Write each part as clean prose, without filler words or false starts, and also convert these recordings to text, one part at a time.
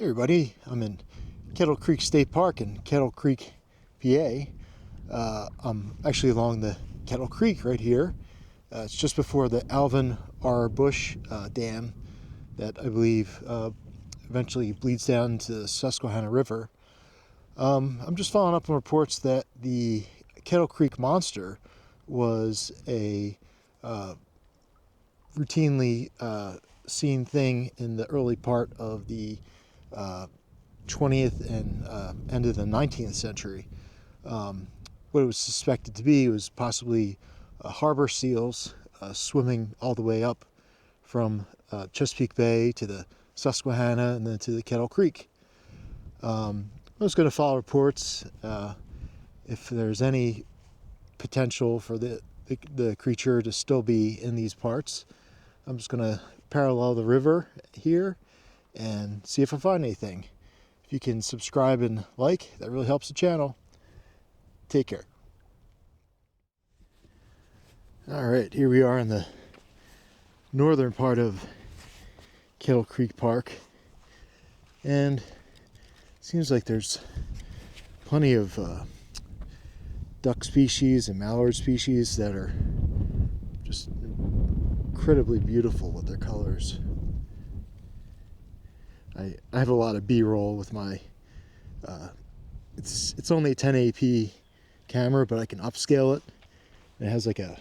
Hey everybody, I'm in Kettle Creek State Park in Kettle Creek, PA. I'm actually along the Kettle Creek right here. It's just before the Alvin R. Bush Dam that I believe eventually bleeds down to the Susquehanna River. I'm just following up on reports that the Kettle Creek Monster was a routinely seen thing in the early part of the 20th and end of the 19th century. What it was suspected to be was possibly harbor seals swimming all the way up from Chesapeake Bay to the Susquehanna and then to the Kettle Creek. I was going to follow reports if there's any potential for the creature to still be in these parts. I'm just going to parallel the river here and see if I find anything. If you can subscribe and like, that really helps the channel. Take care. Alright, here we are in the northern part of Kettle Creek Park, and it seems like there's plenty of duck species and mallard species that are just incredibly beautiful with their colors. I have a lot of B-roll with my it's only a 1080p camera, but I can upscale it. It has like a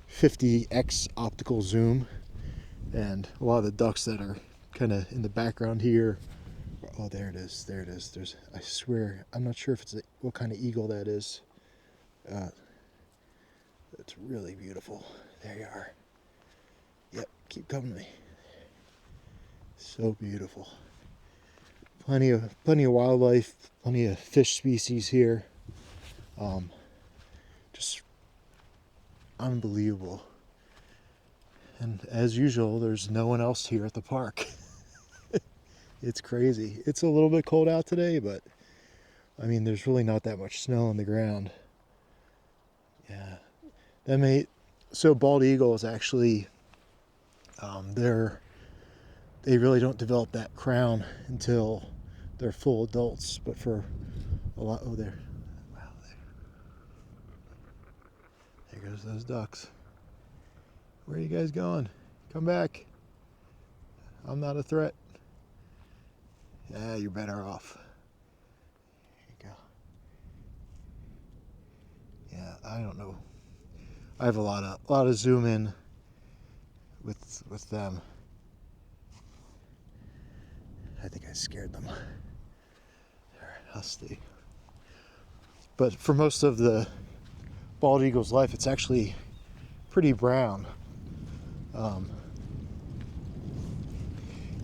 50x optical zoom, and a lot of the ducks that are kind of in the background here. Oh, there it is. There's, I swear, I'm not sure if it's what kind of eagle that is. It's really beautiful. There you are. Yep, keep coming to me. So beautiful. Plenty of wildlife, plenty of fish species here. Just unbelievable. And as usual, there's no one else here at the park. It's crazy. It's a little bit cold out today, but I mean, there's really not that much snow on the ground. Yeah, so bald eagles actually, they really don't develop that crown until they're full adults. But for a lot, oh there, wow, there goes those ducks. Where are you guys going? Come back. I'm not a threat. Yeah, you're better off. There you go. Yeah, I don't know. I have a lot of zoom in with them. I think I scared them. There, I'll stay. But for most of the bald eagle's life, it's actually pretty brown. Yeah,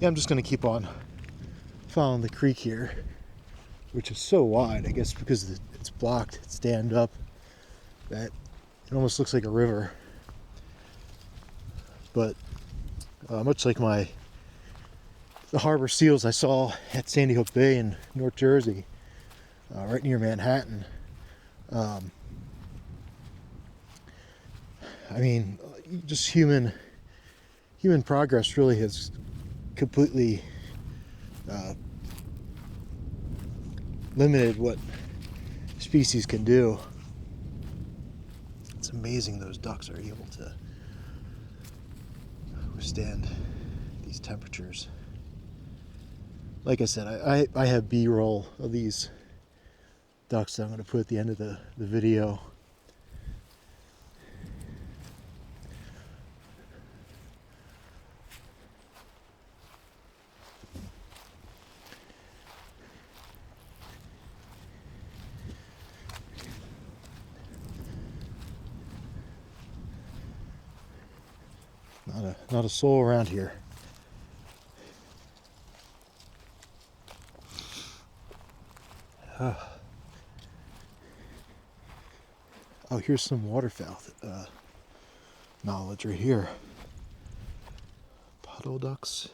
I'm just going to keep on following the creek here, which is so wide, I guess because it's blocked, it's dammed up, that it almost looks like a river. But much like the harbor seals I saw at Sandy Hook Bay in North Jersey, right near Manhattan, I mean, just human progress really has completely limited what species can do. It's amazing those ducks are able to withstand these temperatures. Like I said, I have B-roll of these ducks that I'm going to put at the end of the video. Not a soul around here. Oh, here's some waterfowl knowledge right here. Puddle ducks,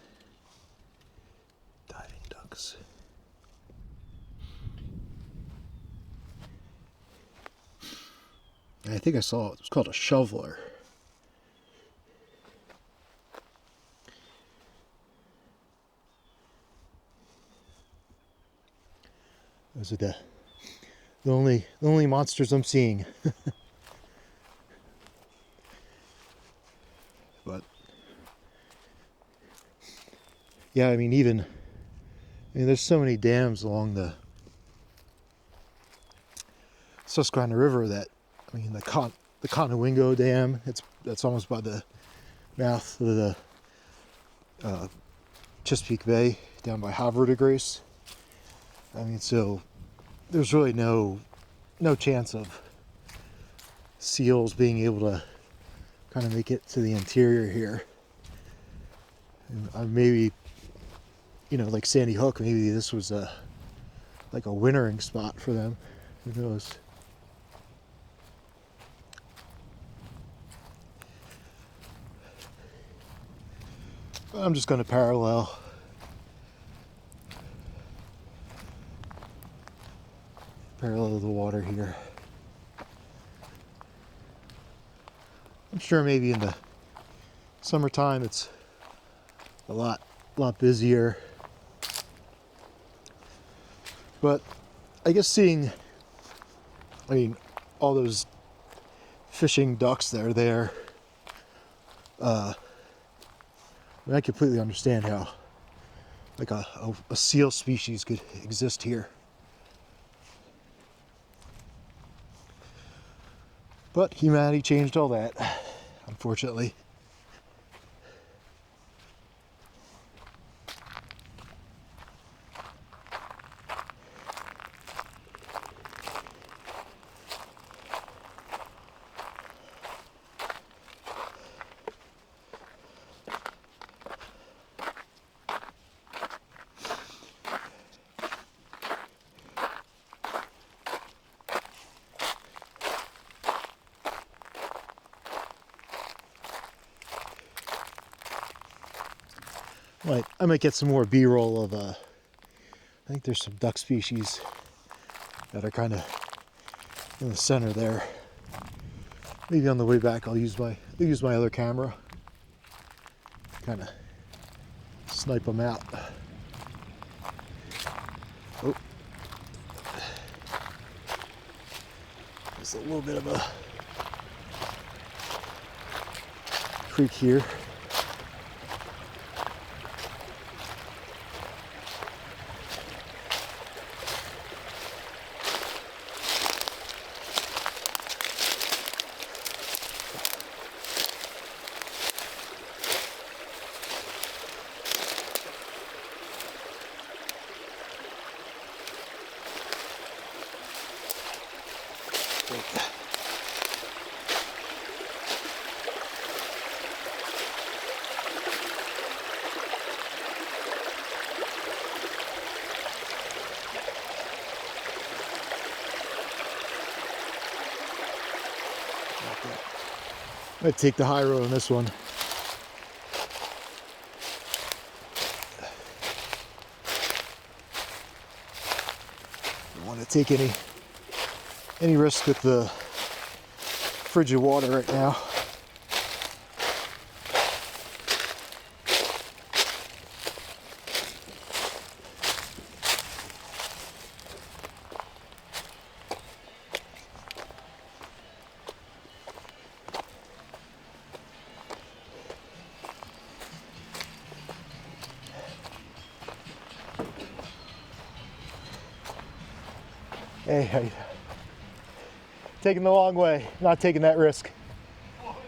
diving ducks. I think I saw it was called a shoveler. Those are the only monsters I'm seeing. But yeah, I mean, there's so many dams along the Susquehanna River that, I mean, the Conowingo Dam, that's almost by the mouth of the Chesapeake Bay down by Havre de Grace. I mean, so there's really no chance of seals being able to kind of make it to the interior here. And maybe, like Sandy Hook, maybe this was like a wintering spot for them. Who knows? I'm just going to parallel the water here. I'm sure maybe in the summertime it's a lot busier, but I guess seeing, all those fishing ducks that are there, I completely understand how like a seal species could exist here. But humanity changed all that, unfortunately. I might get some more B-roll of I think there's some duck species that are kind of in the center there. Maybe on the way back I'll use my other camera, kind of snipe them out. Oh, there's a little bit of a creek here. I'm gonna take the high road on this one. Don't want to take any risk with the frigid water right now. Hey, taking the long way, not taking that risk. What was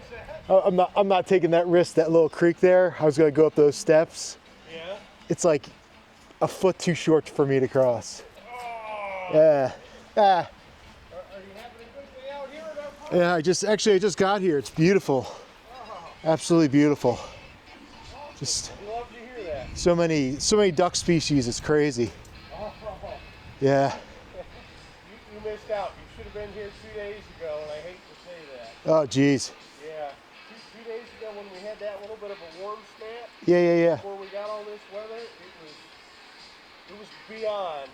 that? I'm not taking that risk. That little creek there, I was gonna go up those steps. Yeah? It's like a foot too short for me to cross. Oh. Yeah. Ah. Are you having a good day out here or no? Yeah, I just got here. It's beautiful. Oh. Absolutely beautiful. Awesome. Just Love to hear that. so many duck species, it's crazy. Oh. Yeah. You missed out. You should have been here 2 days ago, and I hate to say that. Oh geez. Yeah. Two days ago when we had that little bit of a warm snap, Yeah. before we got all this weather, it was beyond.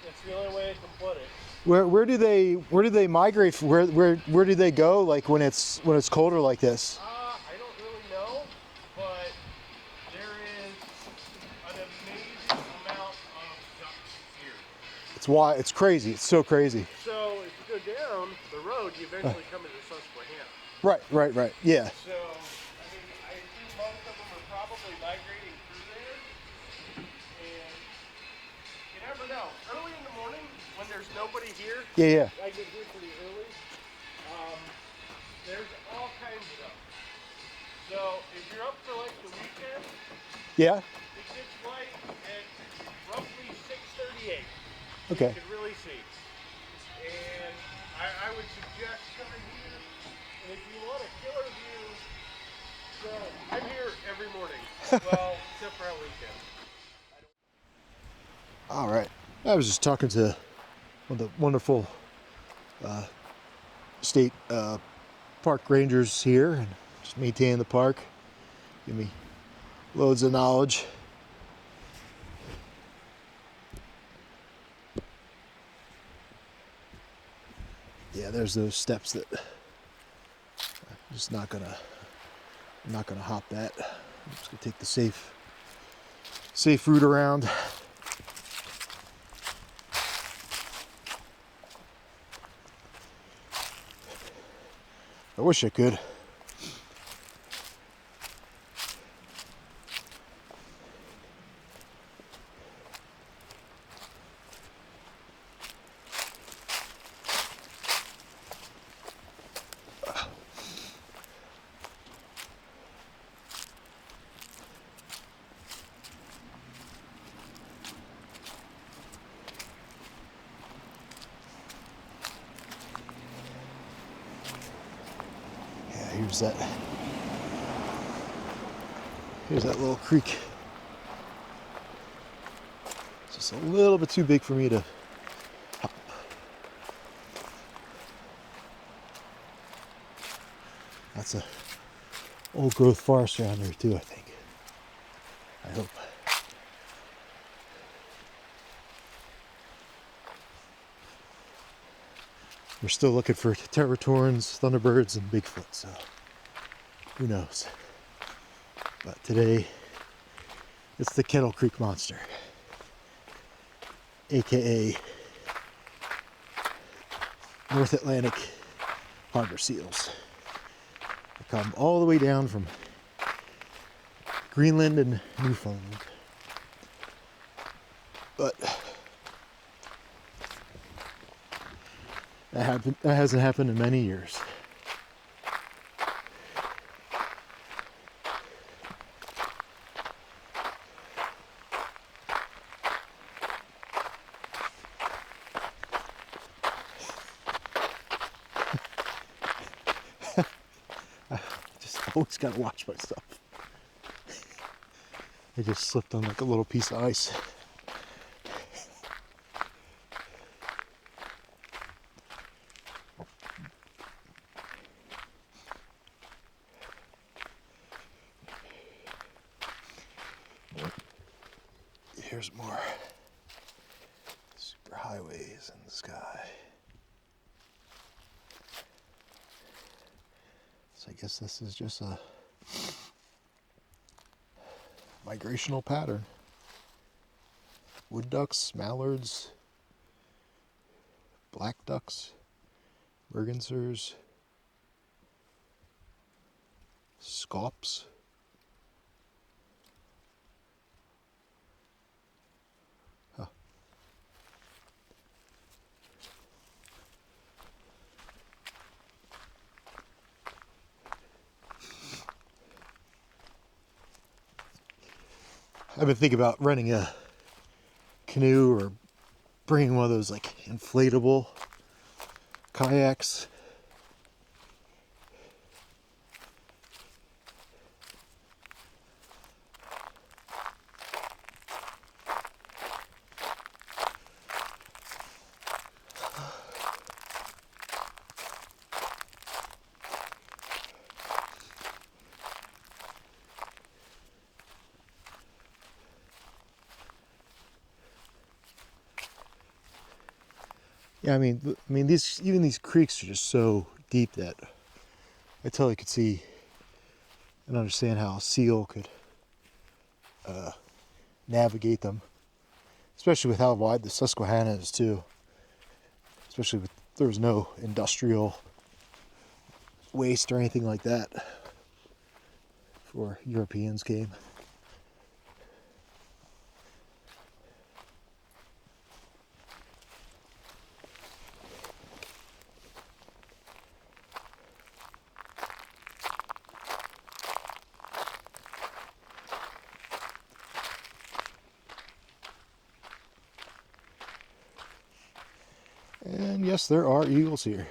It's the only way I can put it. Where do they migrate? Where do they go? Like when it's colder like this? I don't really know, but there is an amazing amount of ducks here. It's why it's crazy. It's so crazy. So if you go down the road, you eventually come into Susquehanna. Right. Yeah. So, I mean, I assume most of them are probably migrating through there. And you never know. Early in the morning, when there's nobody here, Yeah. I get here pretty early. There's all kinds of them. So if you're up for like the weekend, Yeah. it gets light at roughly 6:38. Okay. You can really see. And I would suggest coming here. And if you want a killer view, so I'm here every morning. Well, except for on weekends. All right. I was just talking to one of the wonderful state park rangers here, and just maintaining the park. Give me loads of knowledge. Yeah, there's those steps that I'm just not gonna hop that. I'm just gonna take the safe route around. I wish I could. Yeah, here's that little creek. It's just a little bit too big for me to hop. That's a old growth forest around there too, I think. I hope. We're still looking for terratorns, thunderbirds, and Bigfoot, so who knows. But today, it's the Kettle Creek Monster, aka North Atlantic harbor seals. They come all the way down from Greenland and Newfoundland. But that hasn't happened in many years. I always gotta watch myself. I just slipped on like a little piece of ice. Here's more super highways in the sky. So I guess this is just a migrational pattern. Wood ducks, mallards, black ducks, mergansers, scaups. Huh. I've been thinking about renting a canoe or bringing one of those like inflatable kayaks. Yeah, I mean, these creeks are just so deep that I totally could see and understand how a seal could navigate them especially with how wide the Susquehanna is too. Especially with there was no industrial waste or anything like that before Europeans came. And yes, there are eagles here.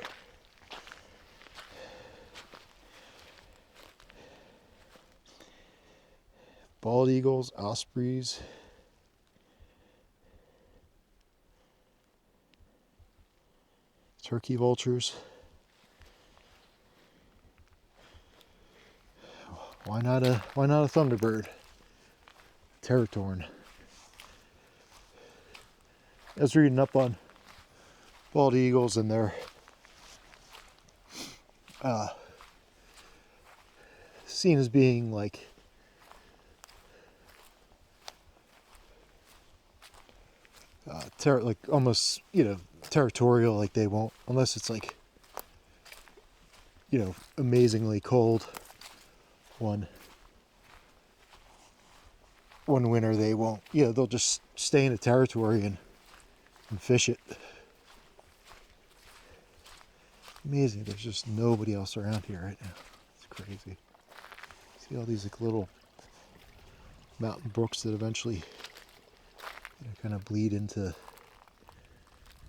Bald eagles, ospreys. Turkey vultures. Why not a thunderbird? Teratorn. I was reading up on bald eagles and their seen as being like like almost, territorial, like they won't, unless it's like, amazingly cold one winter, they won't, they'll just stay in a territory and fish it. Amazing, there's just nobody else around here right now. It's crazy. See all these like little mountain brooks that eventually kind of bleed into.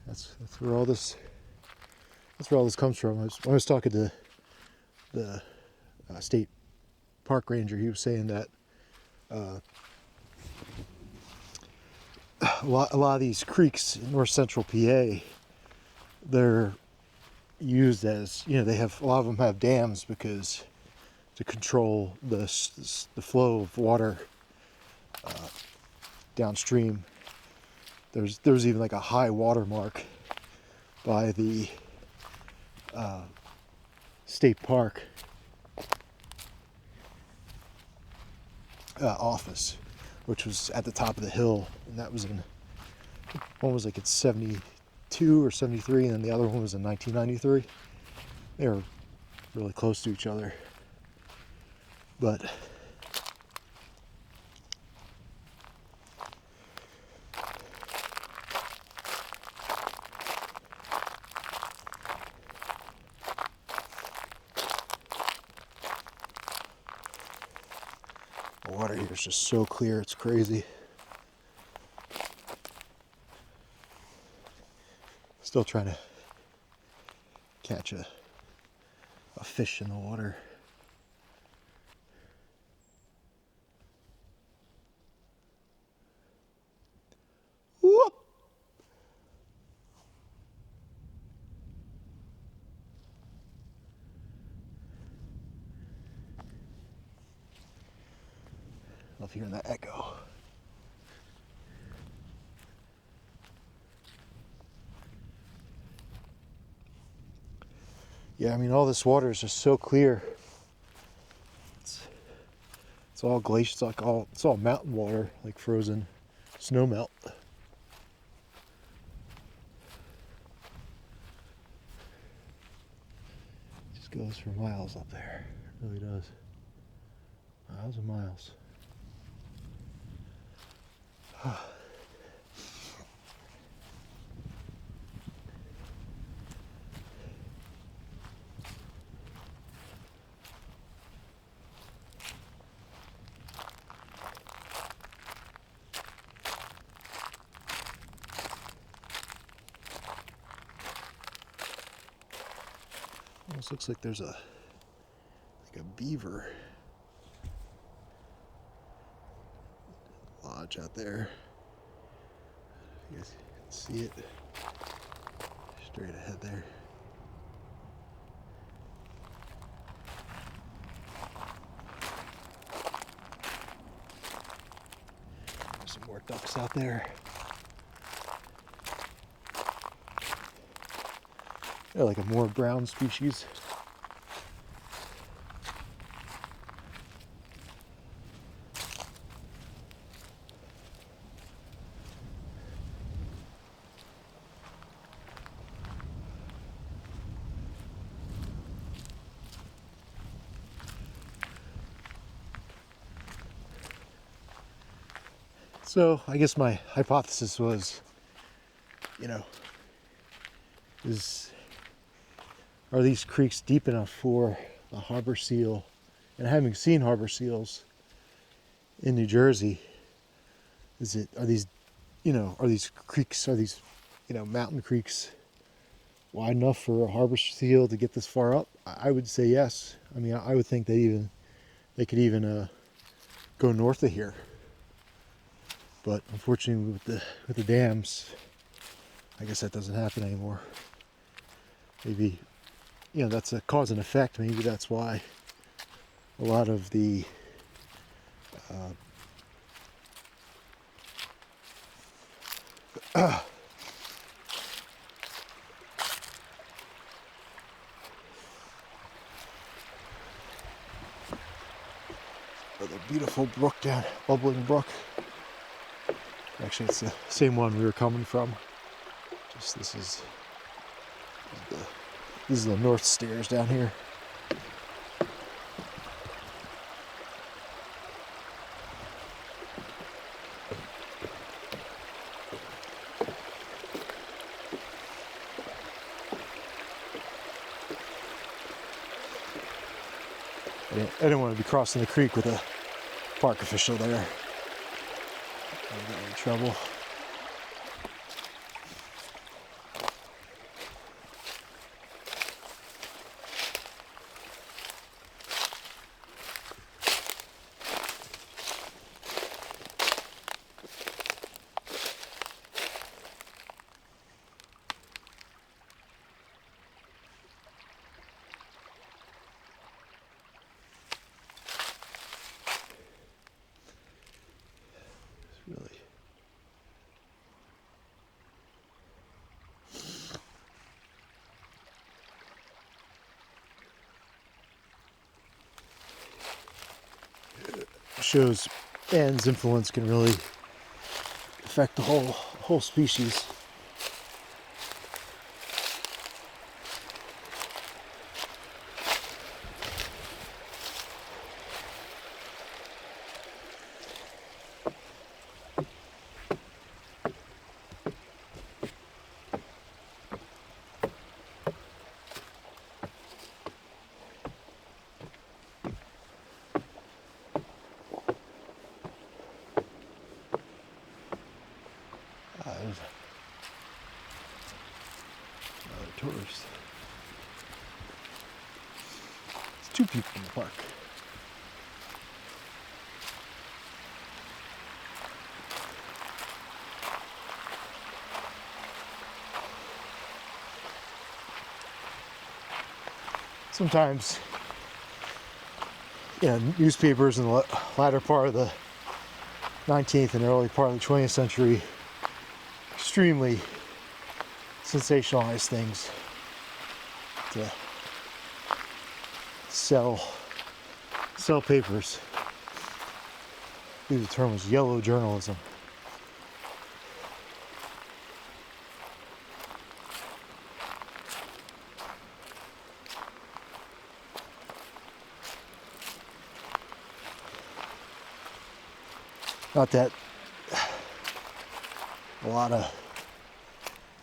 That's where all this comes from. I was talking to the state park ranger. He was saying that a lot of these creeks in north central PA, they're used as, they have, a lot of them have dams because to control the flow of water downstream. There's even like a high water mark by the state park office, which was at the top of the hill, and that was one was like in 72 or 73, and then the other one was in 1993. They were really close to each other, but the water here is just so clear, it's crazy. Still trying to catch a fish in the water. Whoop! Love hearing that echo. Yeah, I mean, all this water is just so clear. It's all glacier, it's all mountain water, like frozen snow melt. Just goes for miles up there. It really does. Miles and miles. Almost looks like there's a beaver lodge out there. You guys can see it straight ahead there. There's some more ducks out there. They're like a more brown species. So I guess my hypothesis was, you know, are these creeks deep enough for a harbor seal? And having seen harbor seals in New Jersey, are these creeks, mountain creeks wide enough for a harbor seal to get this far up? I would say yes. I mean, I would think they could even go north of here. But unfortunately, with the dams, I guess that doesn't happen anymore. Maybe, that's a cause and effect. Maybe that's why a lot of the the beautiful brook bubbling brook. Actually, it's the same one we were coming from. Just this is the north stairs down here. I didn't want to be crossing the creek with a park official there. I'd get in trouble. Really. Shows man's influence can really affect the whole species. There's another tourist. There's two people in the park. Sometimes, newspapers in the latter part of the 19th and early part of the 20th century extremely sensationalize things to sell papers. I believe the term was yellow journalism. Not that a lot of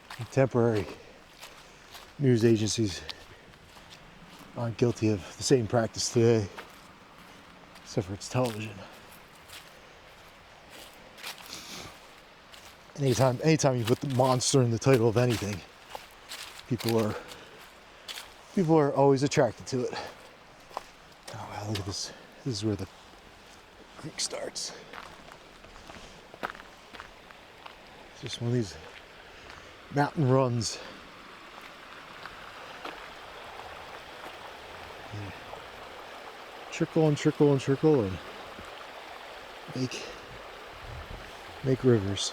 contemporary news agencies aren't guilty of the same practice today, except for it's television. Anytime you put the monster in the title of anything, people are always attracted to it. Oh wow, look at this. This is where the creek starts. It's just one of these mountain runs. Yeah. Trickle and trickle and trickle and make rivers.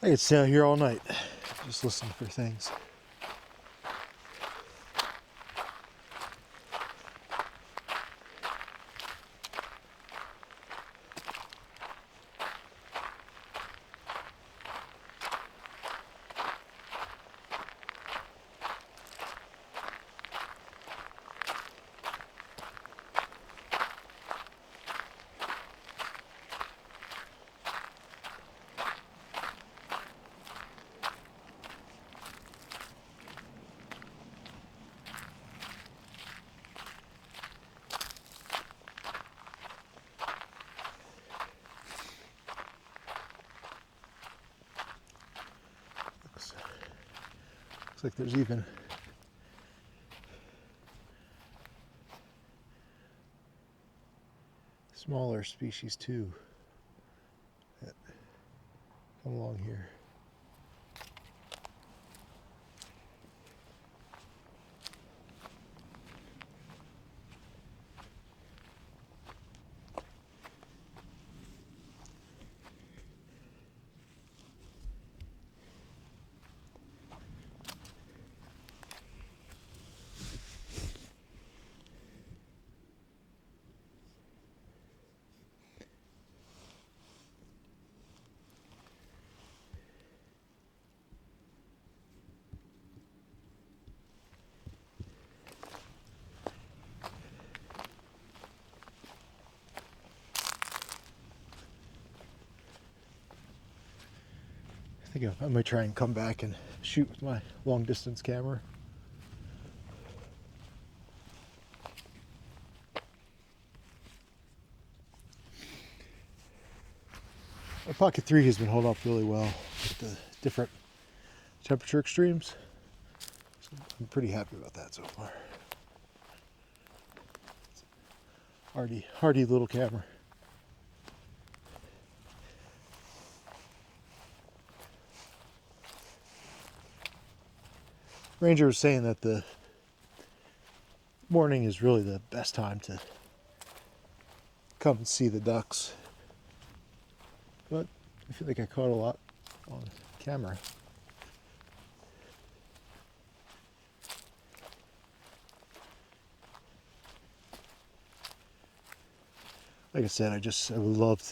could stay out here all night, just listening for things. Looks like there's even smaller species too that come along here. I think I might try and come back and shoot with my long distance camera. My Pocket 3 has been holding up really well with the different temperature extremes. So I'm pretty happy about that so far. Hardy little camera. Ranger was saying that the morning is really the best time to come and see the ducks. But I feel like I caught a lot on camera. Like I said, I would love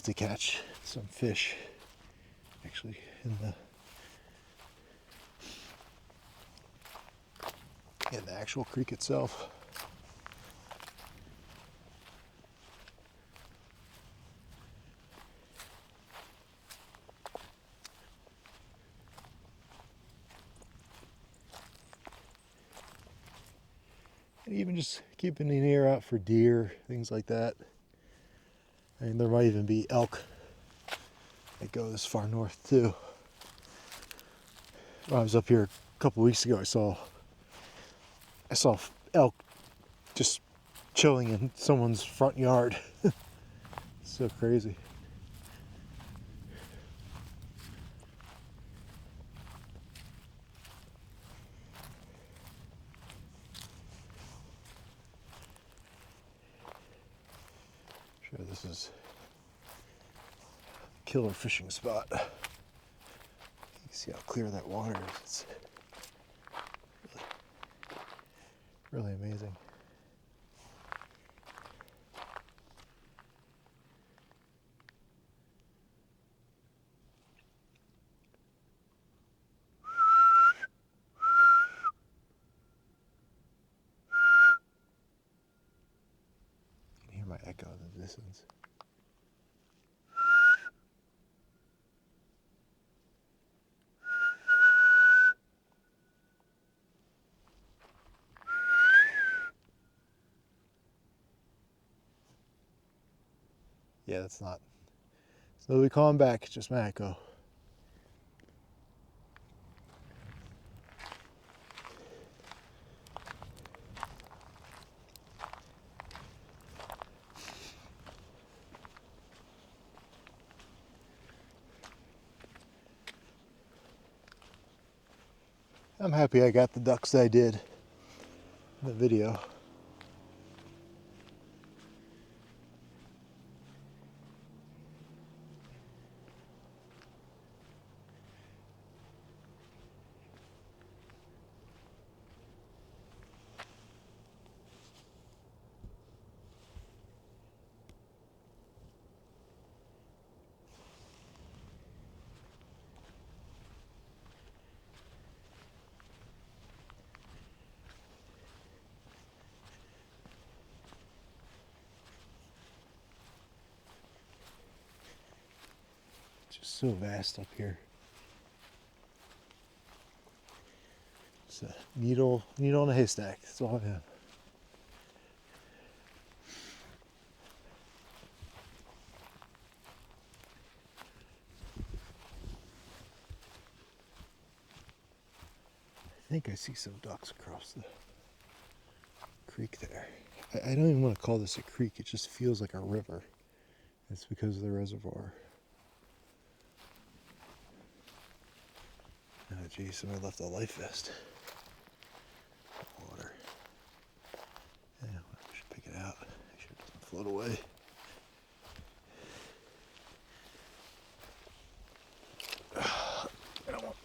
to catch some fish actually in the actual creek itself. And even just keeping an ear out for deer, things like that. I mean, there might even be elk that go this far north too. When I was up here a couple weeks ago, I saw elk just chilling in someone's front yard. So crazy. Sure, this is a killer fishing spot. You can see how clear that water is. It's really amazing. You can hear my echo in the distance. Yeah, it's nobody calling back, it's just my echo. I'm happy I got the ducks that I did in the video. so vast up here. It's a needle in a haystack. That's all I have. I think I see some ducks across the creek there. I don't even want to call this a creek. It just feels like a river. It's because of the reservoir. Oh geez, somebody left a life vest. Water. Yeah, I should pick it out. Make sure it doesn't float away. I don't want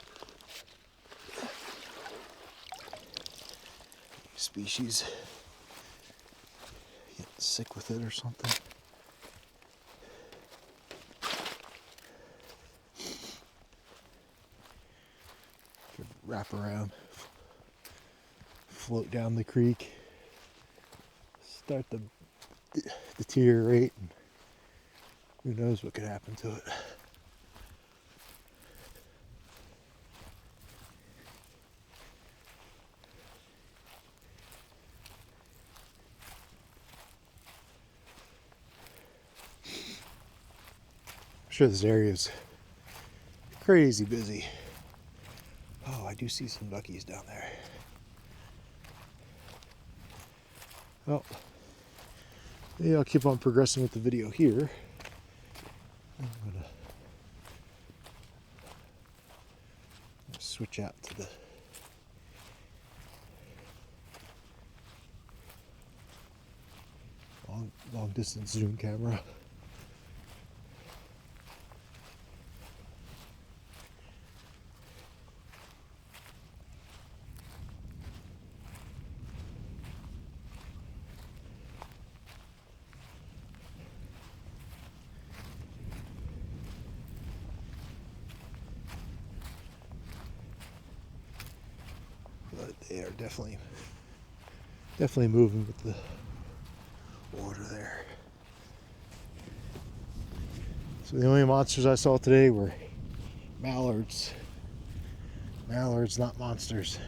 species get sick with it or something. Could wrap around, float down the creek, start to deteriorate, and who knows what could happen to it. I'm sure this area is crazy busy. Oh, I do see some duckies down there. Well, yeah, I'll keep on progressing with the video here. I'm gonna switch out to the long distance zoom camera. But they are definitely moving with the water there. So the only monsters I saw today were mallards. Mallards, not monsters.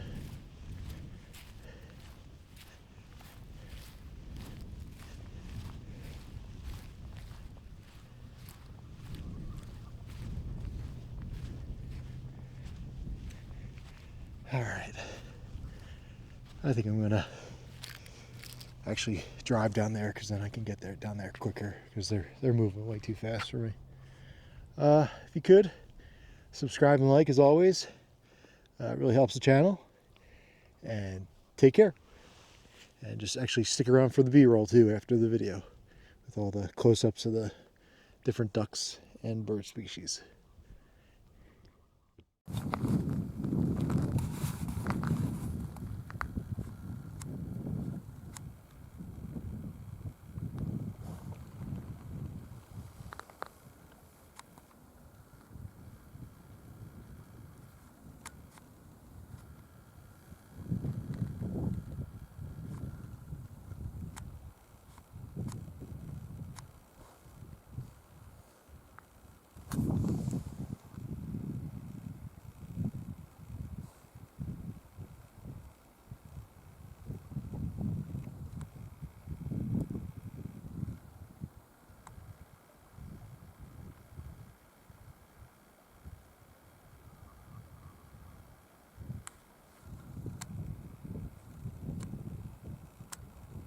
All right. I think I'm gonna actually drive down there because then I can get down there quicker because they're moving way too fast for me. If you could subscribe and like as always, it really helps the channel. And take care. And just actually stick around for the B-roll too after the video with all the close-ups of the different ducks and bird species.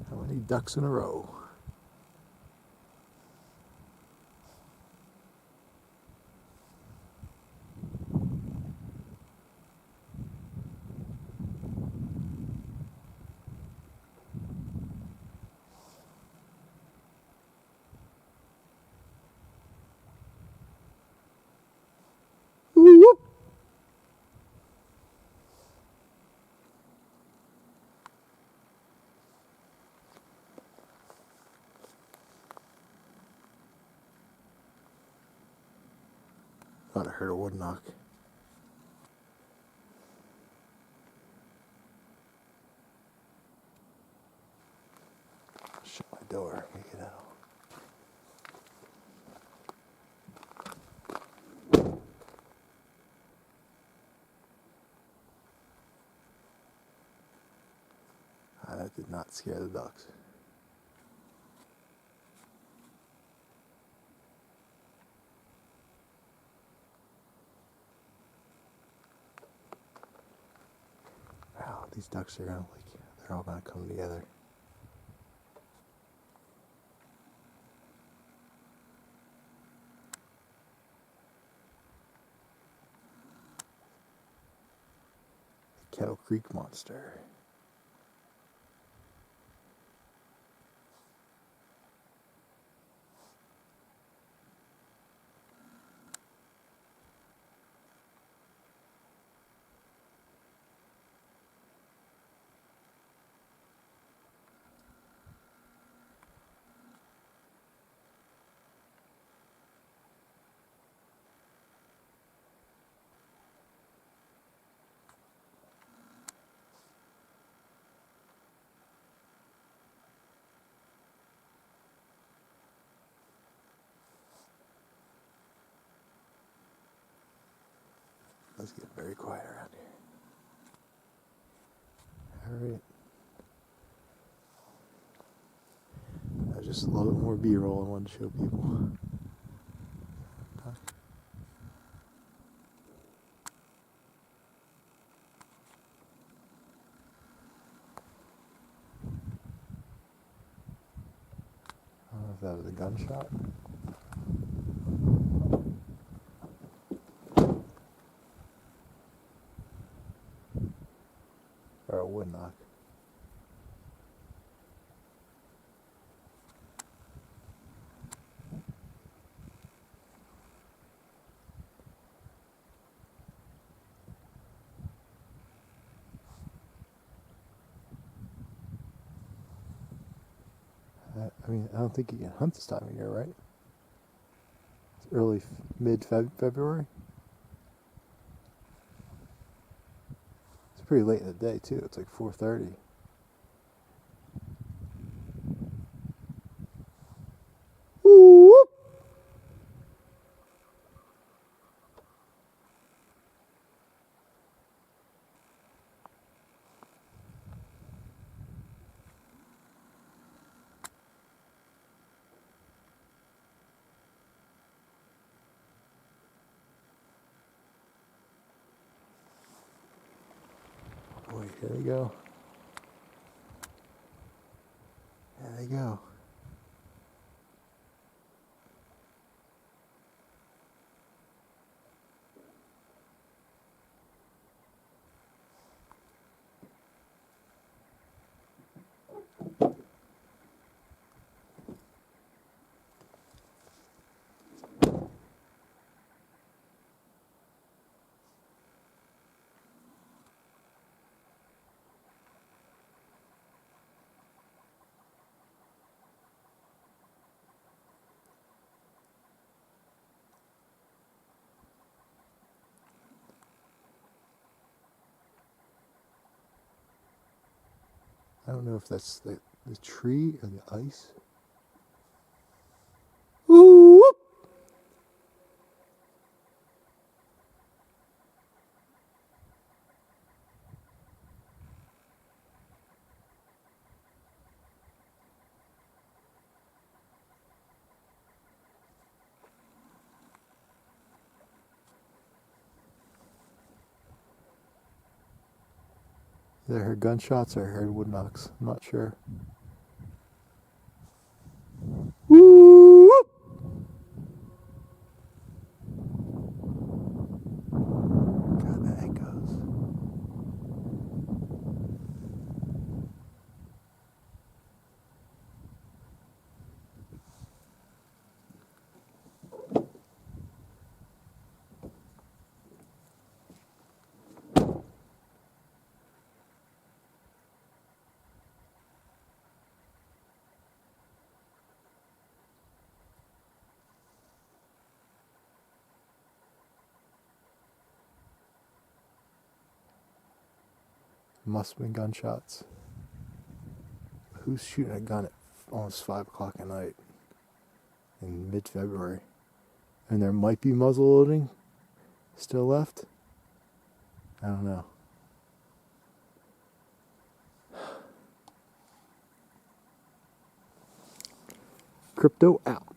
How many ducks in a row? Whoop. Thought I heard a wood knock. Shut my door. Make it out. That did not scare the ducks. Wow, these ducks are gonna they're all gonna come together. The Kettle Creek monster. Let's get very quiet around here. Alright. Just a little bit more B-roll I wanted to show people. I don't know if that was a gunshot. Or a wood knock. I mean, I don't think you can hunt this time of year, right? It's early, mid-February. It's pretty late in the day, too. It's like 4:30. Whoop! Boy, here they go. There they go. I don't know if that's the tree or the ice. Whoop! Either I heard gunshots or I heard wood knocks. I'm not sure. Whoop! God, that echoes. Must have been gunshots. Who's shooting a gun at almost 5 o'clock at night in mid-February? And there might be muzzle loading still left. I don't know. Crypto out.